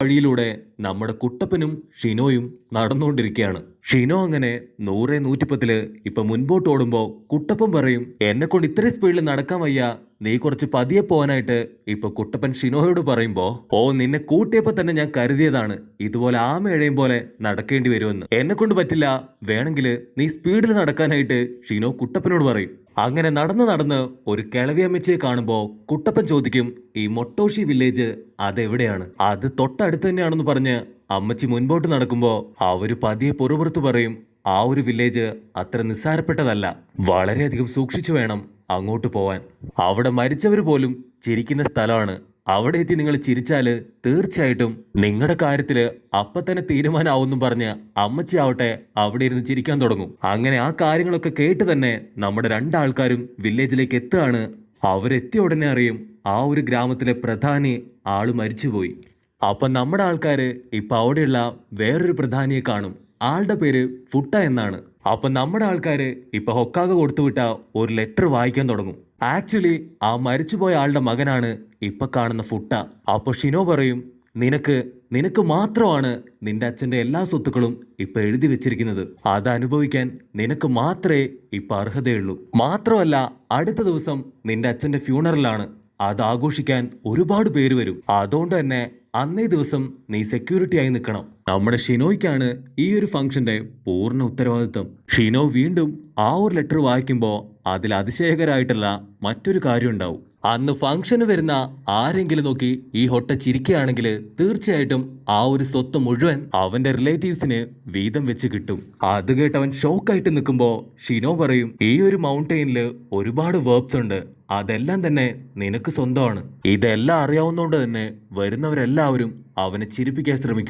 വഴിയിലൂടെ നമ്മുടെ കുട്ടപ്പനും ഷിനോയും നടന്നുകൊണ്ടിരിക്കുകയാണ്. ഷിനോ അങ്ങനെ 100-110 ഇപ്പൊ മുൻപോട്ട് ഓടുമ്പോ കുട്ടപ്പൻ പറയും, എന്നെ കൊണ്ട് ഇത്രയും സ്പീഡിൽ നടക്കാൻ വയ്യ, നീ കുറച്ച് പതിയെ പോകാനായിട്ട് ഇപ്പൊ കുട്ടപ്പൻ ഷിനോയോട് പറയുമ്പോ, ഓ നിന്നെ കൂട്ടിയപ്പോ തന്നെ ഞാൻ കരുതിയതാണ് ഇതുപോലെ ആമ എഴയും പോലെ നടക്കേണ്ടി വരുമെന്ന്. എന്നെ കൊണ്ട് പറ്റില്ല, വേണമെങ്കിൽ നീ സ്പീഡിൽ നടക്കാനായിട്ട് ഷിനോ കുട്ടപ്പനോട് പറയും. അങ്ങനെ നടന്ന് ഒരു കിളവിയമ്മച്ചിയെ കാണുമ്പോ കുട്ടപ്പൻ ചോദിക്കും, ഈ മൊട്ടോഷി വില്ലേജ് അതെവിടെയാണ്? അത് തൊട്ടടുത്ത് തന്നെയാണെന്ന് പറഞ്ഞ് അമ്മച്ചി മുൻപോട്ട് നടക്കുമ്പോ അവര് പതിയെ പൊറുപുറത്ത് പറയും, ആ ഒരു വില്ലേജ് അത്ര നിസ്സാരപ്പെട്ടതല്ല, വളരെയധികം സൂക്ഷിച്ചു വേണം അങ്ങോട്ട് പോവാൻ. അവിടെ മരിച്ചവർ പോലും ചിരിക്കുന്ന സ്ഥലമാണ്. അവിടെ എത്തി നിങ്ങൾ ചിരിച്ചാല് തീർച്ചയായിട്ടും നിങ്ങളുടെ കാര്യത്തില് അപ്പൊ തന്നെ തീരുമാനമാവുന്നും പറഞ്ഞ് അമ്മച്ചി ആവട്ടെ അവിടെ ഇരുന്ന് ചിരിക്കാൻ തുടങ്ങും. അങ്ങനെ ആ കാര്യങ്ങളൊക്കെ കേട്ട് തന്നെ നമ്മുടെ രണ്ടാൾക്കാരും വില്ലേജിലേക്ക് എത്തുകയാണ്. അവരെത്തിയ ഉടനെ അറിയും, ആ ഒരു ഗ്രാമത്തിലെ പ്രധാനി ആള് മരിച്ചുപോയി. അപ്പൊ നമ്മുടെ ആൾക്കാര് ഇപ്പൊ അവിടെയുള്ള വേറൊരു പ്രധാനിയെ കാണും. ആളുടെ പേര് ഫുട്ട എന്നാണ്. അപ്പൊ നമ്മുടെ ആൾക്കാര് ഇപ്പൊ ഹൊക്കാഗ കൊടുത്തുവിട്ട ഒരു ലെറ്റർ വായിക്കാൻ തുടങ്ങും. ആക്ച്വലി ആ മരിച്ചുപോയ ആളുടെ മകനാണ് ഇപ്പൊ കാണുന്ന ഫുട്ട. അപ്പൊ ഷിനോ പറയും, നിനക്ക് മാത്രമാണ് നിന്റെ അച്ഛന്റെ എല്ലാ സ്വത്തുക്കളും ഇപ്പൊ എഴുതി വെച്ചിരിക്കുന്നത്. അത് അനുഭവിക്കാൻ നിനക്ക് മാത്രമേ ഇപ്പൊ അർഹതയുള്ളൂ. മാത്രമല്ല അടുത്ത ദിവസം നിന്റെ അച്ഛന്റെ ഫ്യൂണറലാണ്. അത് ആഘോഷിക്കാൻ ഒരുപാട് പേര് വരും. അതുകൊണ്ട് തന്നെ അന്നേ ദിവസം നീ സെക്യൂരിറ്റി ആയി നിൽക്കണം. നമ്മുടെ ഷിനോയ്ക്കാണ് ഈ ഒരു ഫംഗ്ഷന്റെ പൂർണ്ണ ഉത്തരവാദിത്വം. ഷിനോ വീണ്ടും ആ ഒരു ലെറ്റർ വായിക്കുമ്പോൾ അതിൽ അതിശയകരമായിട്ടുള്ള മറ്റൊരു കാര്യം ഉണ്ടാവും. അന്ന് ഫംഗ്ഷന് വരുന്ന ആരെങ്കിലും നോക്കി ഈ ഹൊട്ട ചിരിക്കുകയാണെങ്കിൽ തീർച്ചയായിട്ടും ആ ഒരു സ്വത്ത് മുഴുവൻ അവന്റെ റിലേറ്റീവ്സിന് വീതം വെച്ച് കിട്ടും. അത് കേട്ട് അവൻ ഷോക്കായിട്ട് നിൽക്കുമ്പോൾ ഷിനോ പറയും, ഈ ഒരു മൗണ്ടെയിനിൽ ഒരുപാട് വേർബ്സ് ഉണ്ട്, അതെല്ലാം തന്നെ നിനക്ക് സ്വന്തമാണ്. ഇതെല്ലാം അറിയാവുന്നതുകൊണ്ട് തന്നെ വരുന്നവരെല്ലാവരും അവനെ ചിരിപ്പിക്കാൻ ശ്രമിക്കും.